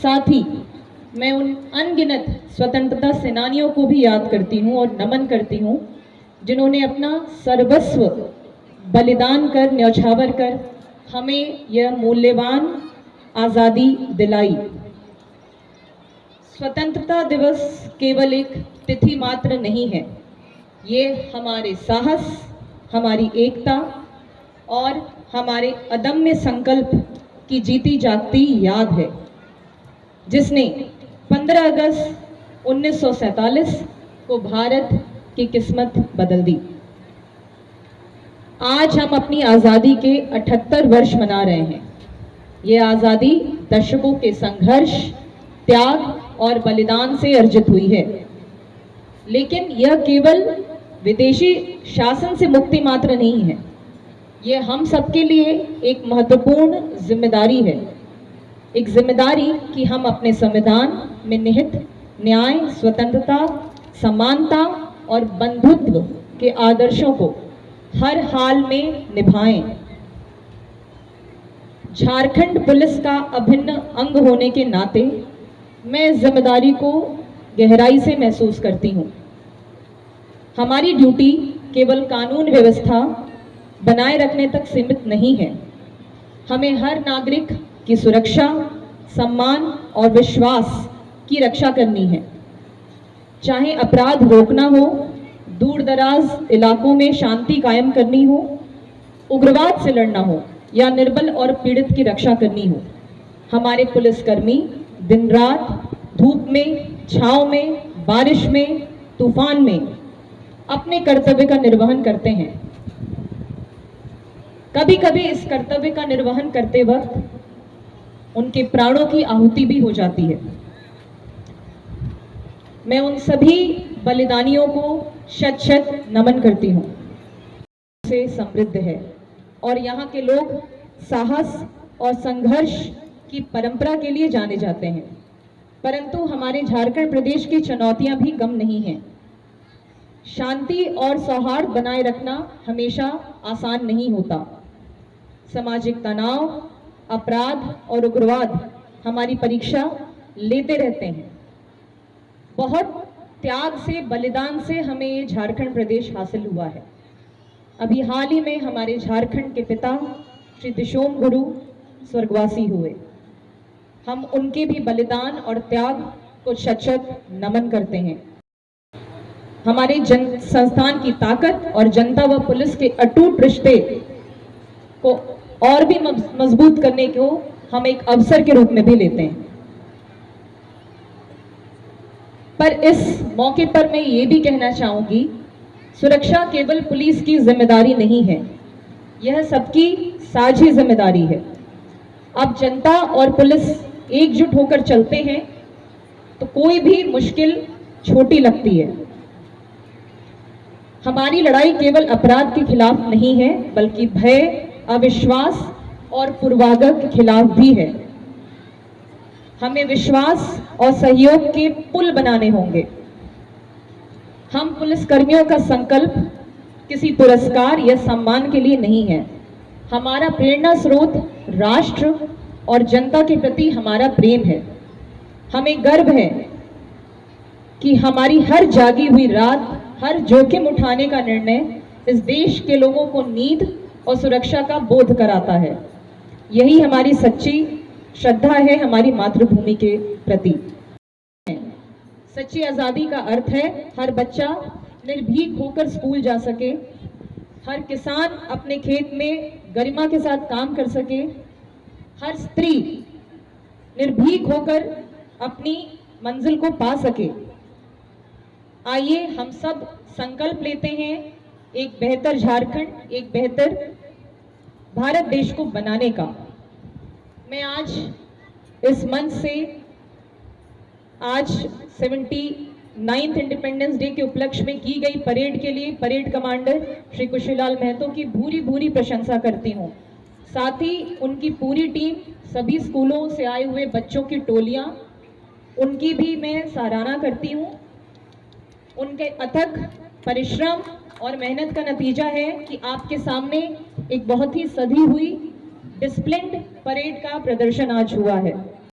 साथ ही मैं उन अनगिनत स्वतंत्रता सेनानियों को भी याद करती हूँ और नमन करती हूँ जिन्होंने अपना सर्वस्व बलिदान कर, न्यौछावर कर हमें यह मूल्यवान आज़ादी दिलाई। स्वतंत्रता दिवस केवल एक तिथि मात्र नहीं है, ये हमारे साहस, हमारी एकता और हमारे अदम्य संकल्प की जीती जागती याद है, जिसने 15 अगस्त 1947 को भारत की किस्मत बदल दी। आज हम अपनी आज़ादी के 78 वर्ष मना रहे हैं। ये आज़ादी दशकों के संघर्ष, त्याग और बलिदान से अर्जित हुई है, लेकिन यह केवल विदेशी शासन से मुक्ति मात्र नहीं है, यह हम सबके लिए एक महत्वपूर्ण जिम्मेदारी है। एक जिम्मेदारी कि हम अपने संविधान में निहित न्याय, स्वतंत्रता, समानता और बंधुत्व के आदर्शों को हर हाल में निभाएं। झारखंड पुलिस का अभिन्न अंग होने के नाते मैं इस जिम्मेदारी को गहराई से महसूस करती हूँ। हमारी ड्यूटी केवल कानून व्यवस्था बनाए रखने तक सीमित नहीं है, हमें हर नागरिक की सुरक्षा, सम्मान और विश्वास की रक्षा करनी है। चाहे अपराध रोकना हो, दूर दराज इलाकों में शांति कायम करनी हो, उग्रवाद से लड़ना हो या निर्बल और पीड़ित की रक्षा करनी हो, हमारे पुलिसकर्मी दिन रात धूप में, छांव में, बारिश में, तूफान में अपने कर्तव्य का निर्वहन करते हैं। कभी कभी इस कर्तव्य का निर्वहन करते वक्त उनके प्राणों की आहुति भी हो जाती है। मैं उन सभी बलिदानियों को शत शत नमन करती हूँ। से समृद्ध है और यहाँ के लोग साहस और संघर्ष की परंपरा के लिए जाने जाते हैं, परंतु हमारे झारखंड प्रदेश की चुनौतियां भी कम नहीं हैं। शांति और सौहार्द बनाए रखना हमेशा आसान नहीं होता। सामाजिक तनाव, अपराध और उग्रवाद हमारी परीक्षा लेते रहते हैं। बहुत त्याग से, बलिदान से हमें ये झारखंड प्रदेश हासिल हुआ है। अभी हाल ही में हमारे झारखंड के पिता श्री दिशोम गुरु स्वर्गवासी हुए। हम उनके भी बलिदान और त्याग को शत शत नमन करते हैं। हमारे जन संस्थान की ताकत और जनता व पुलिस के अटूट रिश्ते को और भी मजबूत करने को हम एक अवसर के रूप में भी लेते हैं। पर इस मौके पर मैं ये भी कहना चाहूंगी, सुरक्षा केवल पुलिस की जिम्मेदारी नहीं है, यह सबकी साझी जिम्मेदारी है। अब जनता और पुलिस एकजुट होकर चलते हैं तो कोई भी मुश्किल छोटी लगती है। हमारी लड़ाई केवल अपराध के खिलाफ नहीं है, बल्कि भय, अविश्वास और पूर्वाग्रह के खिलाफ भी है। हमें विश्वास और सहयोग के पुल बनाने होंगे। हम पुलिसकर्मियों का संकल्प किसी पुरस्कार या सम्मान के लिए नहीं है। हमारा प्रेरणा स्रोत राष्ट्र और जनता के प्रति हमारा प्रेम है। हमें गर्व है कि हमारी हर जागी हुई रात, हर जोखिम उठाने का निर्णय इस देश के लोगों को नींद और सुरक्षा का बोध कराता है। यही हमारी सच्ची श्रद्धा है हमारी मातृभूमि के प्रति। सच्ची आज़ादी का अर्थ है हर बच्चा निर्भीक होकर स्कूल जा सके, हर किसान अपने खेत में गरिमा के साथ काम कर सके, हर स्त्री निर्भीक होकर अपनी मंजिल को पा सके। आइए हम सब संकल्प लेते हैं एक बेहतर झारखंड, एक बेहतर भारत देश को बनाने का। मैं आज इस मंच से आज 79th इंडिपेंडेंस डे के उपलक्ष्य में की गई परेड के लिए परेड कमांडर श्री कुशीलाल महतो की भूरी भूरी प्रशंसा करती हूँ। साथ ही उनकी पूरी टीम, सभी स्कूलों से आए हुए बच्चों की टोलियाँ, उनकी भी मैं सराहना करती हूँ। उनके अथक परिश्रम और मेहनत का नतीजा है कि आपके सामने एक बहुत ही सधी हुई डिसिप्लिन्ड परेड का प्रदर्शन आज हुआ है।